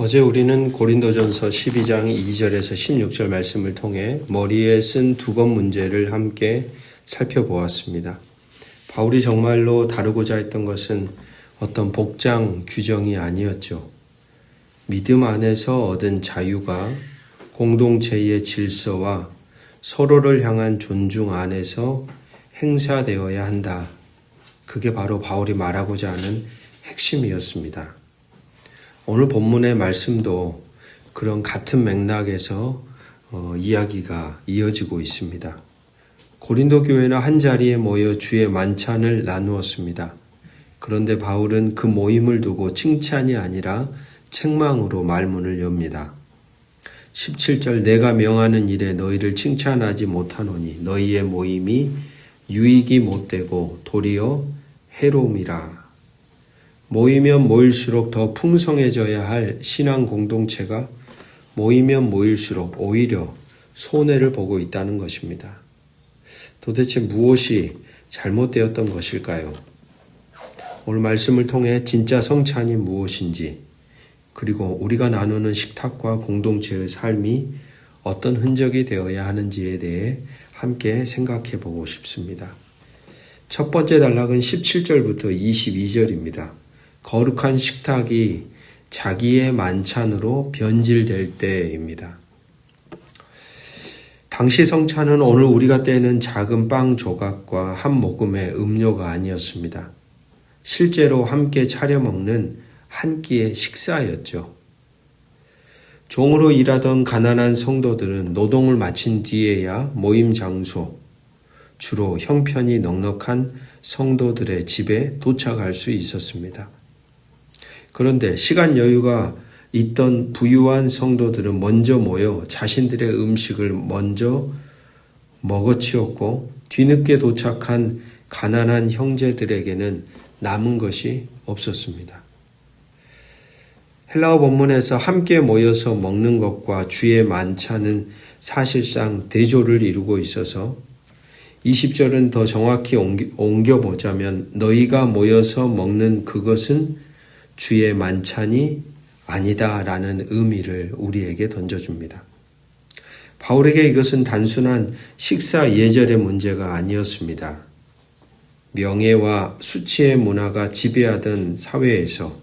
어제 우리는 고린도전서 12장 2절에서 16절 말씀을 통해 머리에 쓴 두 것 문제를 함께 살펴보았습니다. 바울이 정말로 다루고자 했던 것은 어떤 복장 규정이 아니었죠. 믿음 안에서 얻은 자유가 공동체의 질서와 서로를 향한 존중 안에서 행사되어야 한다. 그게 바로 바울이 말하고자 하는 핵심이었습니다. 오늘 본문의 말씀도 그런 같은 맥락에서 이야기가 이어지고 있습니다. 고린도 교회는 한 자리에 모여 주의 만찬을 나누었습니다. 그런데 바울은 그 모임을 두고 칭찬이 아니라 책망으로 말문을 엽니다. 17절 내가 명하는 일에 너희를 칭찬하지 못하노니 너희의 모임이 유익이 못되고 도리어 해로움이라. 모이면 모일수록 더 풍성해져야 할 신앙 공동체가 모이면 모일수록 오히려 손해를 보고 있다는 것입니다. 도대체 무엇이 잘못되었던 것일까요? 오늘 말씀을 통해 진짜 성찬이 무엇인지, 그리고 우리가 나누는 식탁과 공동체의 삶이 어떤 흔적이 되어야 하는지에 대해 함께 생각해 보고 싶습니다. 첫 번째 단락은 17절부터 22절입니다. 거룩한 식탁이 자기의 만찬으로 변질될 때입니다. 당시 성찬은 오늘 우리가 떼는 작은 빵 조각과 한 모금의 음료가 아니었습니다. 실제로 함께 차려 먹는 한 끼의 식사였죠. 종으로 일하던 가난한 성도들은 노동을 마친 뒤에야 모임 장소, 주로 형편이 넉넉한 성도들의 집에 도착할 수 있었습니다. 그런데 시간 여유가 있던 부유한 성도들은 먼저 모여 자신들의 음식을 먼저 먹어치웠고 뒤늦게 도착한 가난한 형제들에게는 남은 것이 없었습니다. 헬라어 본문에서 함께 모여서 먹는 것과 주의 만찬은 사실상 대조를 이루고 있어서 20절은 더 정확히 옮겨보자면 너희가 모여서 먹는 그것은 주의 만찬이 아니다라는 의미를 우리에게 던져줍니다. 바울에게 이것은 단순한 식사 예절의 문제가 아니었습니다. 명예와 수치의 문화가 지배하던 사회에서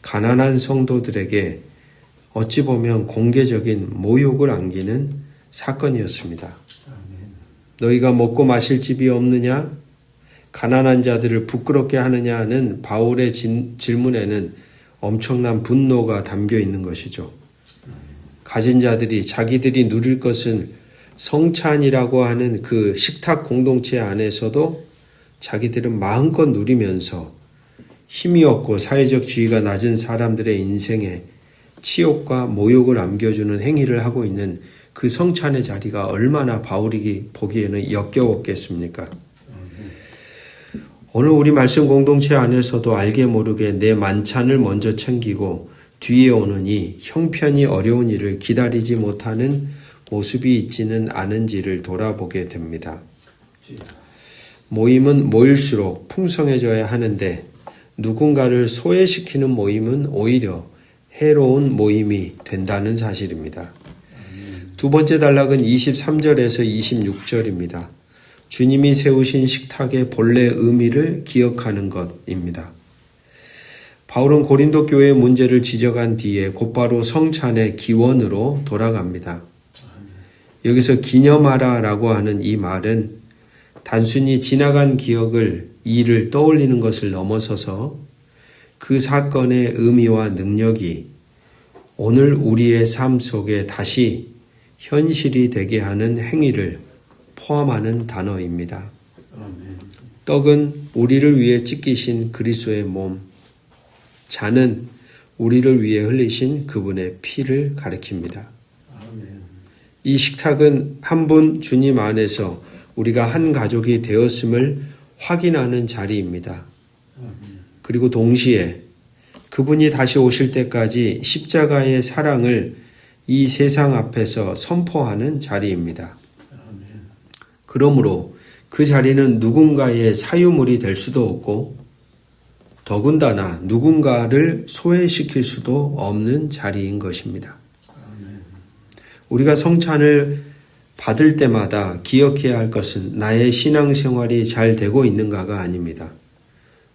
가난한 성도들에게 어찌 보면 공개적인 모욕을 안기는 사건이었습니다. 너희가 먹고 마실 집이 없느냐? 가난한 자들을 부끄럽게 하느냐는 바울의 질문에는 엄청난 분노가 담겨 있는 것이죠. 가진 자들이 자기들이 누릴 것은 성찬이라고 하는 그 식탁 공동체 안에서도 자기들은 마음껏 누리면서 힘이 없고 사회적 지위가 낮은 사람들의 인생에 치욕과 모욕을 안겨주는 행위를 하고 있는 그 성찬의 자리가 얼마나 바울이 보기에는 역겨웠겠습니까? 오늘 우리 말씀 공동체 안에서도 알게 모르게 내 만찬을 먼저 챙기고 뒤에 오는 이 형편이 어려운 일을 기다리지 못하는 모습이 있지는 않은지를 돌아보게 됩니다. 모임은 모일수록 풍성해져야 하는데 누군가를 소외시키는 모임은 오히려 해로운 모임이 된다는 사실입니다. 두 번째 단락은 23절에서 26절입니다. 주님이 세우신 식탁의 본래 의미를 기억하는 것입니다. 바울은 고린도 교회의 문제를 지적한 뒤에 곧바로 성찬의 기원으로 돌아갑니다. 여기서 기념하라라고 하는 이 말은 단순히 지나간 일을 떠올리는 것을 넘어서서 그 사건의 의미와 능력이 오늘 우리의 삶 속에 다시 현실이 되게 하는 행위를 포함하는 단어입니다. 떡은 우리를 위해 찢기신 그리스도의 몸, 잔은 우리를 위해 흘리신 그분의 피를 가리킵니다. 이 식탁은 한 분 주님 안에서 우리가 한 가족이 되었음을 확인하는 자리입니다. 그리고 동시에 그분이 다시 오실 때까지 십자가의 사랑을 이 세상 앞에서 선포하는 자리입니다. 그러므로 그 자리는 누군가의 사유물이 될 수도 없고 더군다나 누군가를 소외시킬 수도 없는 자리인 것입니다. 우리가 성찬을 받을 때마다 기억해야 할 것은 나의 신앙생활이 잘 되고 있는가가 아닙니다.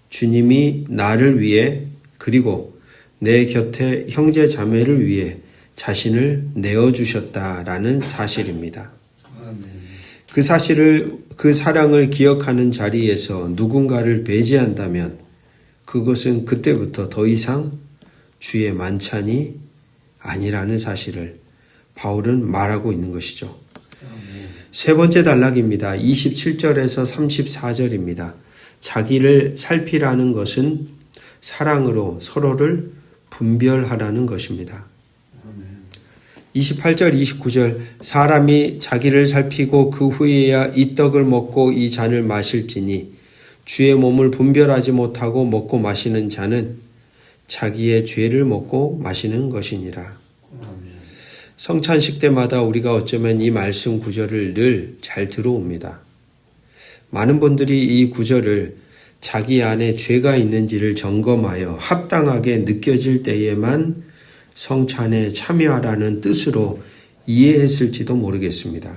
주님이 나를 위해 그리고 내 곁에 형제 자매를 위해 자신을 내어주셨다라는 사실입니다. 그 사실을, 그 사랑을 기억하는 자리에서 누군가를 배제한다면 그것은 그때부터 더 이상 주의 만찬이 아니라는 사실을 바울은 말하고 있는 것이죠. 세 번째 단락입니다. 27절에서 34절입니다. 자기를 살피라는 것은 사랑으로 서로를 분별하라는 것입니다. 28절, 29절 사람이 자기를 살피고 그 후에야 이 떡을 먹고 이 잔을 마실지니 주의 몸을 분별하지 못하고 먹고 마시는 자는 자기의 죄를 먹고 마시는 것이니라. 성찬식 때마다 우리가 어쩌면 이 말씀 구절을 늘 잘 들어옵니다. 많은 분들이 이 구절을 자기 안에 죄가 있는지를 점검하여 합당하게 느껴질 때에만 성찬에 참여하라는 뜻으로 이해했을지도 모르겠습니다.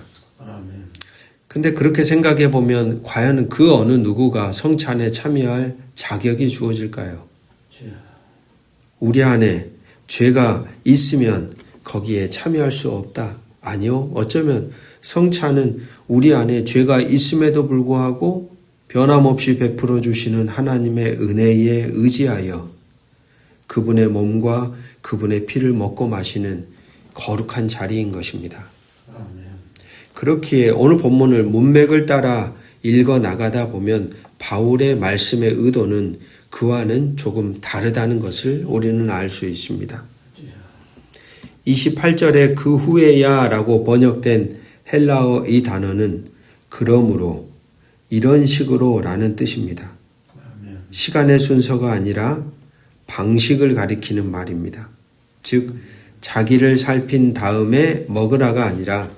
근데 그렇게 생각해 보면 과연 그 어느 누구가 성찬에 참여할 자격이 주어질까요? 우리 안에 죄가 있으면 거기에 참여할 수 없다. 아니요. 어쩌면 성찬은 우리 안에 죄가 있음에도 불구하고 변함없이 베풀어 주시는 하나님의 은혜에 의지하여 그분의 몸과 그분의 피를 먹고 마시는 거룩한 자리인 것입니다. 그렇기에 오늘 본문을 문맥을 따라 읽어 나가다 보면 바울의 말씀의 의도는 그와는 조금 다르다는 것을 우리는 알 수 있습니다. 28절에 그 후에야 라고 번역된 헬라어 이 단어는 그러므로 이런 식으로 라는 뜻입니다. 시간의 순서가 아니라 방식을 가리키는 말입니다. 즉 자기를 살핀 다음에 먹으라가 아니라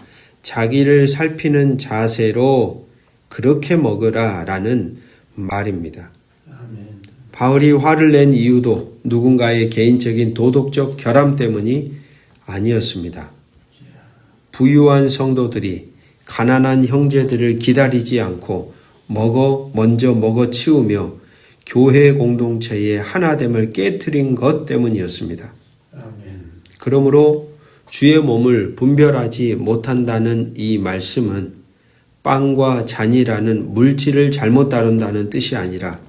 자기를 살피는 자세로 그렇게 먹으라 라는 말입니다. 바울이 화를 낸 이유도 누군가의 개인적인 도덕적 결함 때문이 아니었습니다. 부유한 성도들이 가난한 형제들을 기다리지 않고 먼저 먹어 치우며 교회 공동체의 하나됨을 깨트린 것 때문이었습니다. 그러므로 주의 몸을 분별하지 못한다는 이 말씀은 빵과 잔이라는 물질을 잘못 다룬다는 뜻이 아니라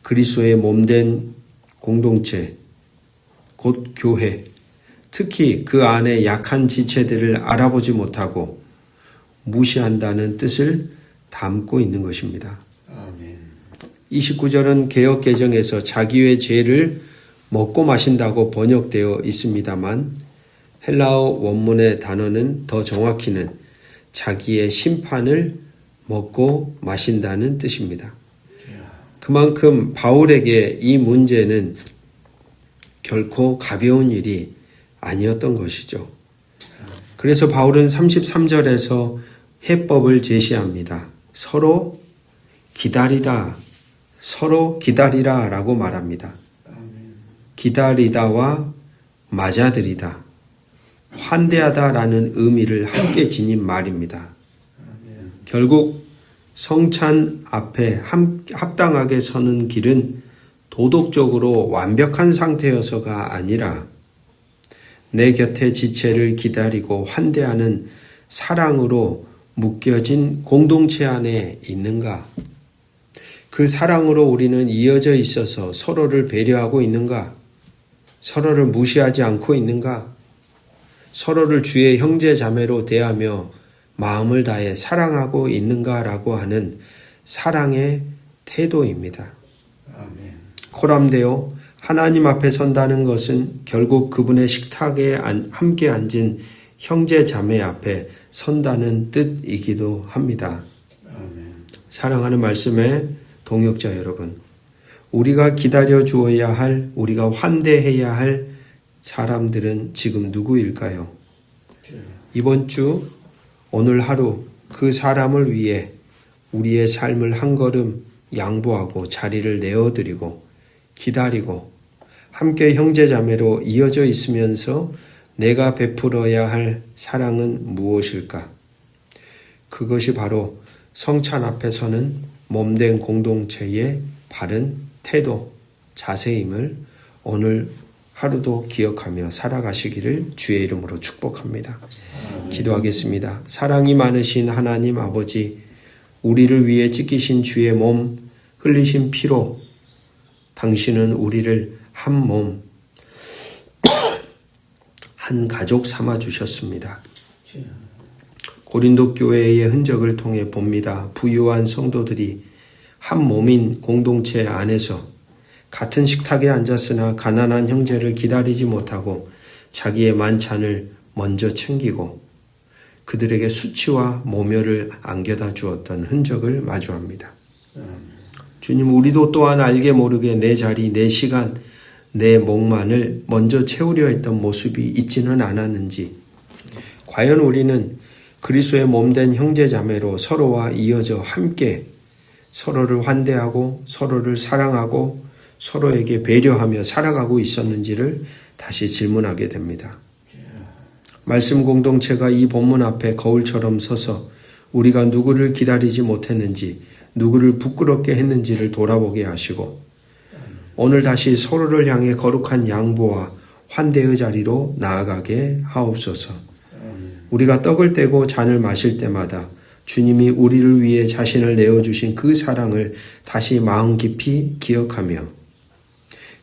그리스도의 몸된 공동체, 곧 교회, 특히 그 안에 약한 지체들을 알아보지 못하고 무시한다는 뜻을 담고 있는 것입니다. 29절은 개역개정에서 자기의 죄를 먹고 마신다고 번역되어 있습니다만 헬라어 원문의 단어는 더 정확히는 자기의 심판을 먹고 마신다는 뜻입니다. 그만큼 바울에게 이 문제는 결코 가벼운 일이 아니었던 것이죠. 그래서 바울은 33절에서 해법을 제시합니다. 서로 기다리라 라고 말합니다. 기다리다와 맞아들이다, 환대하다 라는 의미를 함께 지닌 말입니다. 결국 성찬 앞에 합당하게 서는 길은 도덕적으로 완벽한 상태여서가 아니라 내 곁에 지체를 기다리고 환대하는 사랑으로 묶여진 공동체 안에 있는가? 그 사랑으로 우리는 이어져 있어서 서로를 배려하고 있는가? 서로를 무시하지 않고 있는가? 서로를 주의 형제 자매로 대하며 마음을 다해 사랑하고 있는가라고 하는 사랑의 태도입니다. 코람데오, 하나님 앞에 선다는 것은 결국 그분의 식탁에 함께 앉은 형제 자매 앞에 선다는 뜻이기도 합니다. 사랑하는 말씀의 동역자 여러분, 우리가 기다려 주어야 할, 우리가 환대해야 할 사람들은 지금 누구일까요? 이번 주 오늘 하루 그 사람을 위해 우리의 삶을 한 걸음 양보하고 자리를 내어드리고 기다리고 함께 형제자매로 이어져 있으면서 내가 베풀어야 할 사랑은 무엇일까? 그것이 바로 성찬 앞에서는 몸된 공동체의 바른 태도, 자세임을 오늘 하루도 기억하며 살아가시기를 주의 이름으로 축복합니다. 기도하겠습니다. 사랑이 많으신 하나님 아버지, 우리를 위해 찢기신 주의 몸, 흘리신 피로 당신은 우리를 한 몸, 한 가족 삼아 주셨습니다. 고린도 교회의 흔적을 통해 봅니다. 부유한 성도들이 한 몸인 공동체 안에서 같은 식탁에 앉았으나 가난한 형제를 기다리지 못하고 자기의 만찬을 먼저 챙기고 그들에게 수치와 모멸을 안겨다 주었던 흔적을 마주합니다. 주님, 우리도 또한 알게 모르게 내 자리, 내 시간, 내 목만을 먼저 채우려 했던 모습이 있지는 않았는지, 과연 우리는 그리스도의 몸된 형제자매로 서로와 이어져 함께 서로를 환대하고 서로를 사랑하고 서로에게 배려하며 살아가고 있었는지를 다시 질문하게 됩니다. 말씀 공동체가 이 본문 앞에 거울처럼 서서 우리가 누구를 기다리지 못했는지, 누구를 부끄럽게 했는지를 돌아보게 하시고 오늘 다시 서로를 향해 거룩한 양보와 환대의 자리로 나아가게 하옵소서. 우리가 떡을 떼고 잔을 마실 때마다 주님이 우리를 위해 자신을 내어주신 그 사랑을 다시 마음 깊이 기억하며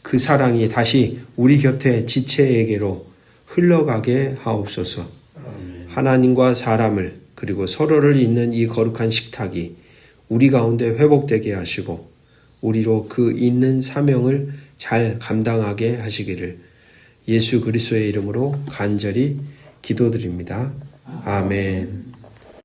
그 사랑이 다시 우리 곁에 지체에게로 흘러가게 하옵소서. 하나님과 사람을 그리고 서로를 잇는 이 거룩한 식탁이 우리 가운데 회복되게 하시고 우리로 그 있는 사명을 잘 감당하게 하시기를 예수 그리스도의 이름으로 간절히 기도드립니다. 아멘.